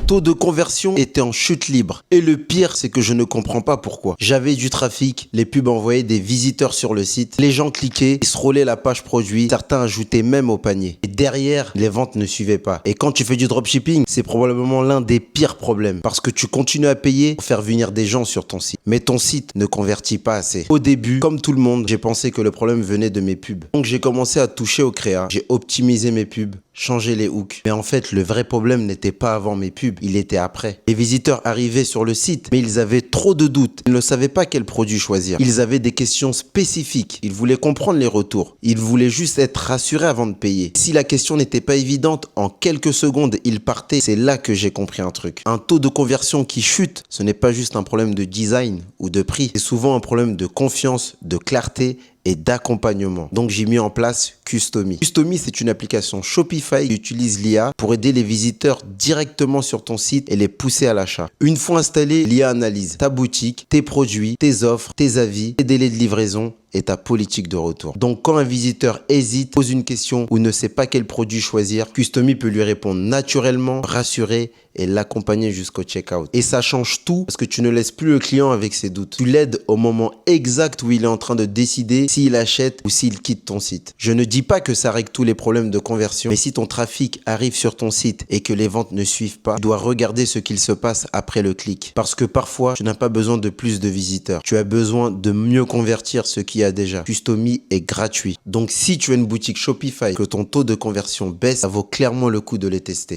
taux de conversion était en chute libre. Et le pire, c'est que je ne comprends pas pourquoi. J'avais du trafic, les pubs envoyaient des visiteurs sur le site, les gens cliquaient, ils scrollaient la page produit, certains ajoutaient même au panier. Et derrière, les ventes ne suivaient pas. Et quand tu fais du dropshipping, c'est probablement l'un des pires problèmes parce que tu continues à payer pour faire venir des gens sur ton site. Mais ton site ne convertit pas assez. Au début, comme tout le monde, j'ai pensé que le problème venait de mes pubs. Donc j'ai commencé à toucher au créa, j'ai optimisé mes pubs, changer les hooks. Mais en fait, le vrai problème n'était pas avant mes pubs, il était après. Les visiteurs arrivaient sur le site, mais ils avaient trop de doutes. Ils ne savaient pas quel produit choisir. Ils avaient des questions spécifiques. Ils voulaient comprendre les retours. Ils voulaient juste être rassurés avant de payer. Si la question n'était pas évidente, en quelques secondes, ils partaient. C'est là que j'ai compris un truc. Un taux de conversion qui chute, ce n'est pas juste un problème de design ou de prix. C'est souvent un problème de confiance, de clarté et d'accompagnement. Donc j'ai mis en place Customy. Customy, c'est une application Shopify qui utilise l'IA pour aider les visiteurs directement sur ton site et les pousser à l'achat. Une fois installé, l'IA analyse ta boutique, tes produits, tes offres, tes avis, tes délais de livraison et ta politique de retour. Donc quand un visiteur hésite, pose une question ou ne sait pas quel produit choisir, Customy peut lui répondre naturellement, rassurer et l'accompagner jusqu'au checkout. Et ça change tout parce que tu ne laisses plus le client avec ses doutes. Tu l'aides au moment exact où il est en train de décider s'il achète ou s'il quitte ton site. Je ne dis pas que ça règle tous les problèmes de conversion, mais si ton trafic arrive sur ton site et que les ventes ne suivent pas, tu dois regarder ce qu'il se passe après le clic. Parce que parfois, tu n'as pas besoin de plus de visiteurs. Tu as besoin de mieux convertir ce qui a déjà. Customy est gratuit. Donc si tu as une boutique Shopify, que ton taux de conversion baisse, ça vaut clairement le coup de les tester.